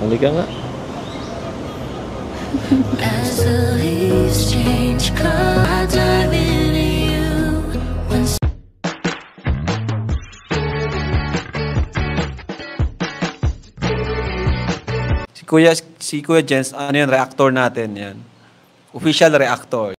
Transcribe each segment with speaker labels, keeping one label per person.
Speaker 1: Halika nga.
Speaker 2: As the leaves change color, I dive into you.
Speaker 3: Si Kuya Jens, ano yun, reactor natin yan. Official reactor.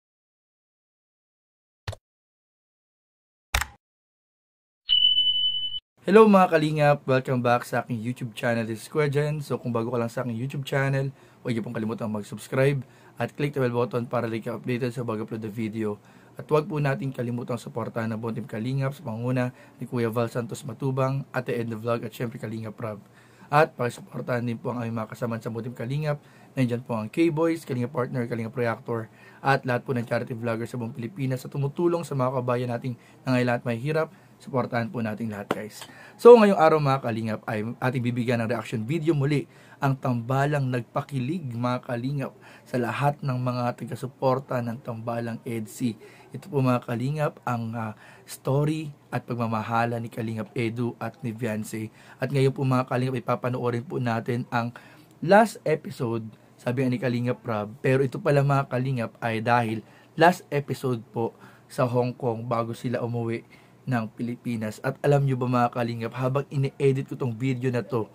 Speaker 4: Hello mga kalingap! Welcome back sa aking YouTube channel. This is Kuya Jens. So kung bago ka lang sa aking YouTube channel, huwag niyo pong kalimutan mag-subscribe at click the bell button para like updated sa bago upload na video. At huwag po natin kalimutang suportahan ng buong team Kalingap sa panguna ni Kuya Val Santos Matubang, Ate Edna Vlog at syempre Kalingap Rob. At pakisuportahan din po ang aming mga kasama sa buong team Kalingap. Nandiyan po ang K-Boys, Kalingap Partner, Kalingap Reactor at lahat po ng charity vloggers sa buong Pilipinas sa tumutulong sa mga kabayan nating nangailangan at may hirap. Suportahan po natin lahat guys. So ngayong araw mga kalingap ay ating bibigyan ng reaction video muli ang tambalang nagpakilig mga kalingap sa lahat ng mga taga-suporta ng tambalang EDSI. Ito po mga kalingap ang story at pagmamahala ni Kalingap Edu at ni Viance. At ngayon po mga kalingap ipapanoorin po natin ang last episode, sabi nga ni Kalingap Rob, pero ito pala mga kalingap ay dahil last episode po sa Hong Kong bago sila umuwi ng Pilipinas. At alam nyo ba mga kalingap, habang ine-edit ko tong video na to,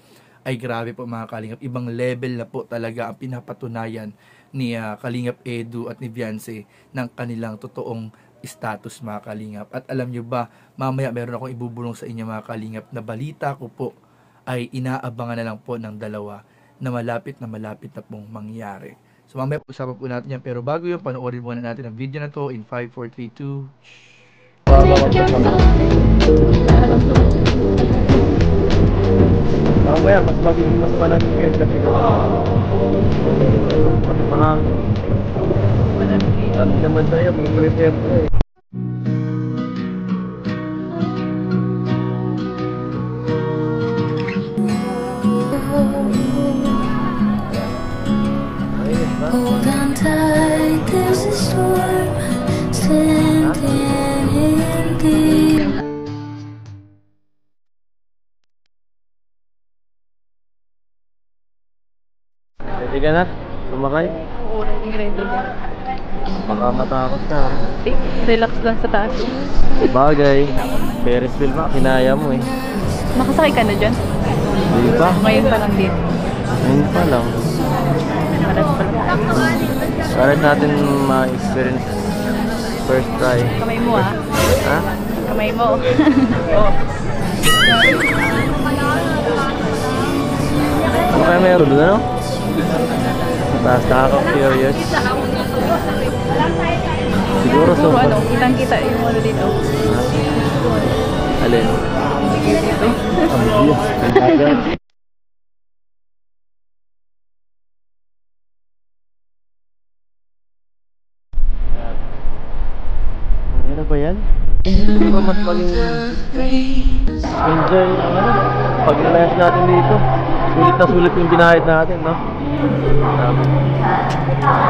Speaker 4: ay grabe po mga kalingap, ibang level na po talaga ang pinapatunayan ni Kalingap Edu at ni Viance ng kanilang totoong status mga kalingap. At alam nyo ba, mamaya meron akong ibubulong sa inyo mga kalingap na balita ko po ay inaabangan na lang po ng dalawa na malapit na pong mangyari. So mamaya usapan po natin yan, pero bago yun, panoorin muna natin ang video na to in 5, 4, 3, 2...
Speaker 1: Mamaya, mas panagpipid kasi ko. Mas mahang. Sabi naman tayo, mag-prepare tayo eh.
Speaker 2: Hold on tight, there's a storm standing in the...
Speaker 1: Ready ka na? Sumakay?
Speaker 5: Oo, ready na.
Speaker 1: Baka matakot ka.
Speaker 5: Relax lang sa taas.
Speaker 1: Bagay. Ferris wheel ba? Kinaya mo eh.
Speaker 5: Nakasakay ka na dyan?
Speaker 1: Hindi pa?
Speaker 5: Ngayon pa lang din.
Speaker 1: Ngayon pa lang.
Speaker 5: Malas pa lang.
Speaker 1: Para natin ma-experience first try.
Speaker 5: Kamay mo ah.
Speaker 1: Ha?
Speaker 5: Kamay mo.
Speaker 1: Ano kaya meron doon ano? Taas nakaka-curious. Siguro so.
Speaker 5: Siguro ano, kitang-kita yung ano dito.
Speaker 1: Alin?
Speaker 5: Dito.
Speaker 1: Ano ba yan? Hindi ba mas maging enjoy ang ano? Pag-relayas natin dito. Sulit na sulit yung binahid natin, no?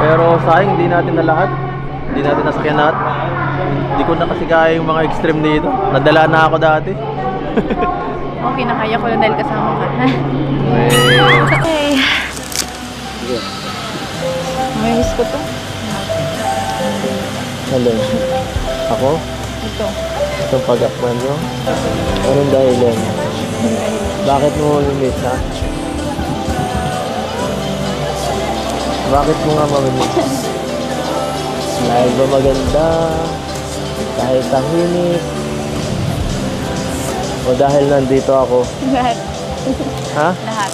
Speaker 1: Pero sayang, hindi natin na lahat. Hindi natin nasakyan lahat. Hindi ko na kasi kaya yung mga extreme dito. Nadala na ako dati.
Speaker 5: Okay, nakaya ko lang dahil kasama ka. Okay. May miss ko to.
Speaker 1: Alin? Ako?
Speaker 5: Ito.
Speaker 1: Itong pag-akman mo? Anong dahilan? Bakit mo miss ha? Bakit mo nga mamimiss? Dahil ba maganda? Dahil tahimik? O dahil nandito ako?
Speaker 5: Lahat.
Speaker 1: Ha?
Speaker 5: Lahat.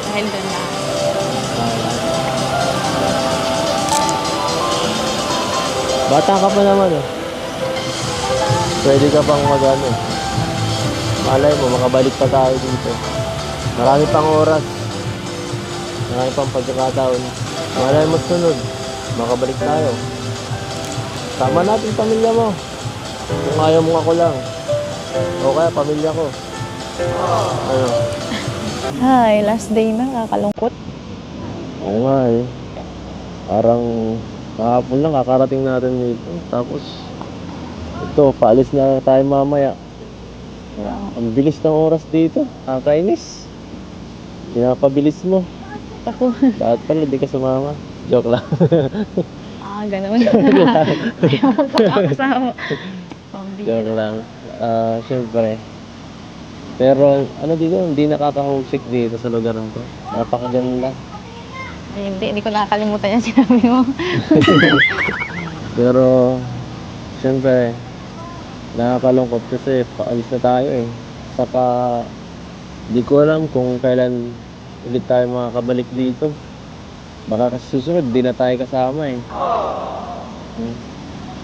Speaker 5: Dahil doon lahat.
Speaker 1: Bata ka pa naman eh. Pwede ka pang mag-ano. Malay mo, makabalik pa tayo dito. Marami pang oras. Marami pang pagkakataon. Malay mo sunod. Makabalik tayo. Sama natin pamilya mo. Kung ayaw mo ako lang. O kaya pamilya ko. Ano?
Speaker 5: Hi, last day na. Kakalungkot.
Speaker 1: Oo nga eh. Parang kahapon lang kakarating natin dito. Tapos ito, paalis na tayo mamaya. Ang bilis ng oras dito. Nakakainis. Pinapabilis mo.
Speaker 5: Ako.
Speaker 1: Dapat pala di ka sumama. Joke lang.
Speaker 5: Ganun. Ayaw mo pa kasama.
Speaker 1: Joke lang. Siyempre. Pero ano dito, hindi nakaka-homesick dito sa lugar na to. Napakaganda.
Speaker 5: Ay, hindi ko nakakalimutan yung sinabi mo.
Speaker 1: Pero, siyempre, nakakalungkot kasi paalis na tayo eh. Saka, di ko alam kung kailan ulit tayo makakabalik dito. Baka kasi susunod, di na tayo kasama eh.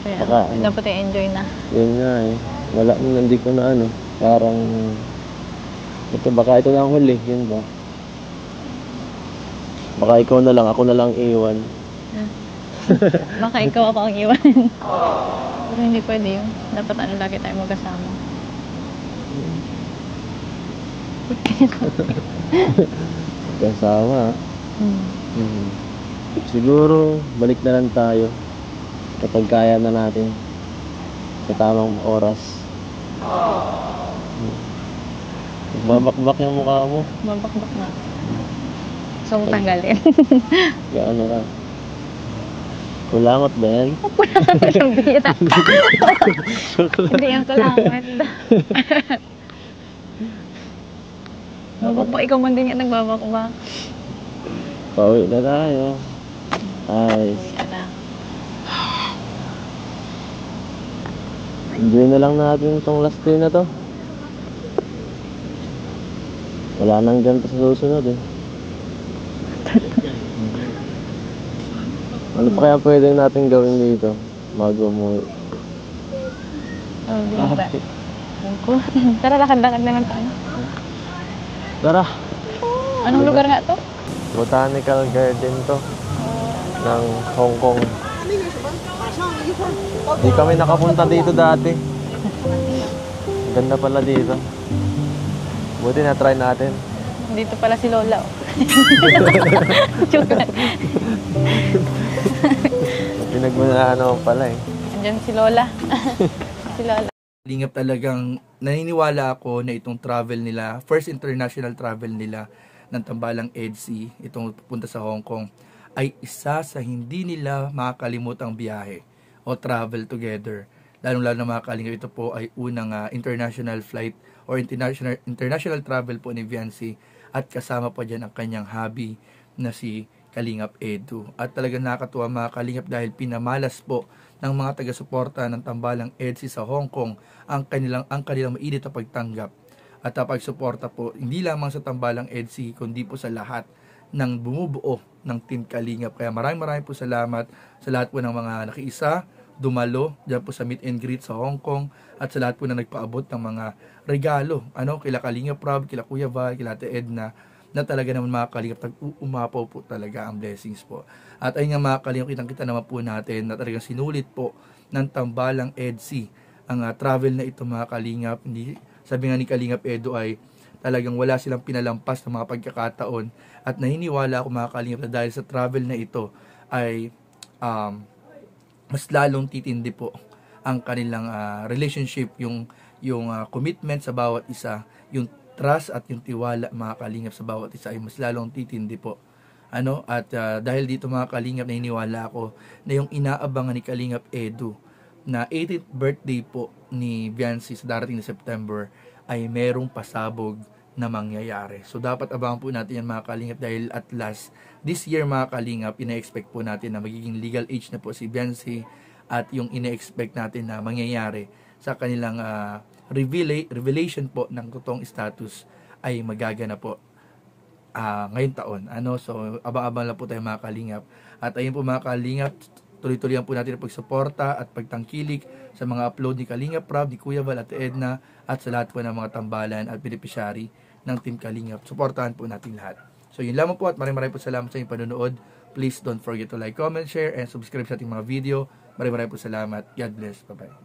Speaker 5: Kaya,
Speaker 1: Baka,
Speaker 5: dapat i-enjoy na.
Speaker 1: Yun nga eh. Wala, hindi ko na ano. Parang, baka ito na ang huli. Yun ba? Baka ikaw na lang, ako na lang iwan.
Speaker 5: Baka ikaw ako ang iwan. Pero hindi pwede yun. Dapat lagi tayo magkasama.
Speaker 1: Kasama. Siguro, balik na lang tayo. Kapag kaya na natin. Sa tamang oras. Babakbak yung mukha mo.
Speaker 5: Mabakbak na. So, mo tanggalin.
Speaker 1: Gaano ka? Kulangot ba yan?
Speaker 5: Yung bira. Hindi yung kulangot. Mabakbak. Ikaw man din yung nagbabakbak.
Speaker 1: Pauwi na tayo. Ayos.
Speaker 5: Ala.
Speaker 1: Enjoy na lang natin itong last day na to. Wala nang ganito sa susunod eh. Ano pa kaya pwede natin gawin dito bago umuwi?
Speaker 5: Oh, bira. Tara, lakad-lakad na lang tayo.
Speaker 1: Tara!
Speaker 5: Anong lugar nga to?
Speaker 1: Botanical Garden to ng Hong Kong. Di kami nakapunta dito dati. Ganda pala dito. Buti na try natin.
Speaker 5: Dito pala si Lola. Joke lang.
Speaker 1: Pinagmanaan naman pala eh.
Speaker 5: Andyan si Lola. Si Lola.
Speaker 4: Kalingap talagang naniniwala ako na itong travel nila, first international travel nila ng Tambalang EDSI, itong pupunta sa Hong Kong, ay isa sa hindi nila makakalimutang biyahe o travel together. Lalong-lalo na mga kalingap, ito po ay unang international flight or international travel po ni Viancy at kasama pa dyan ang kanyang hubby na si Kalingap Edu. At talagang nakakatuwa mga kalingap dahil pinamalas po ng mga taga-suporta ng Tambalang EDSI sa Hong Kong ang kanilang mainit na pagtanggap at pagsuporta po hindi lamang sa Tambalang EDSI kundi po sa lahat ng bumubuo ng Team Kalingap. Kaya maraming po salamat sa lahat po ng mga nakiisa, dumalo dyan po sa meet and greet sa Hong Kong at sa lahat po na nagpaabot ng mga regalo kila Kalingap Rob, kila Kuya Val, kila Ate Edna na talaga naman mga kalingap umapaw po talaga ang blessings po. At ayun nga mga kalingap, kitang-kita naman po natin na talagang sinulit po ng Tambalang EDSI ang travel na ito mga kalingap. Hindi, sabi nga ni Kalingap Edu ay talagang wala silang pinalampas na mga pagkakataon at naniniwala ako mga kalingap na dahil sa travel na ito ay mas lalong titindi po ang kanilang relationship, yung commitment sa bawat isa, yung trust at yung tiwala mga kalingap sa bawat isa ay mas lalong titindi po. At dahil dito mga kalingap, naniniwala ako na yung inaabangan ni Kalingap Edu na 80th birthday po ni Viancy sa darating na September ay merong pasabog na mangyayari. So dapat abangan po natin yan mga kalingap dahil at last this year mga kalingap, ina-expect po natin na magiging legal age na po si Viancy at yung ina-expect natin na mangyayari sa kanilang revelation po ng totoong status ay magagana po ngayong taon. So abang-abang lang po tayo mga kalingap. At ayun po mga kalingap, tuloy-tuloy po natin ang pagsuporta at pagtangkilik sa mga upload ni Kalingap Rob, ni Kuya Val at Edna at sa lahat po ng mga tambalan at beneficiary ng Team Kalingap. Suportahan po natin lahat. So yun lamang po at maraming po salamat sa inyong panonood. Please don't forget to like, comment, share, and subscribe sa ating mga video. Maraming po salamat. God bless. Bye-bye.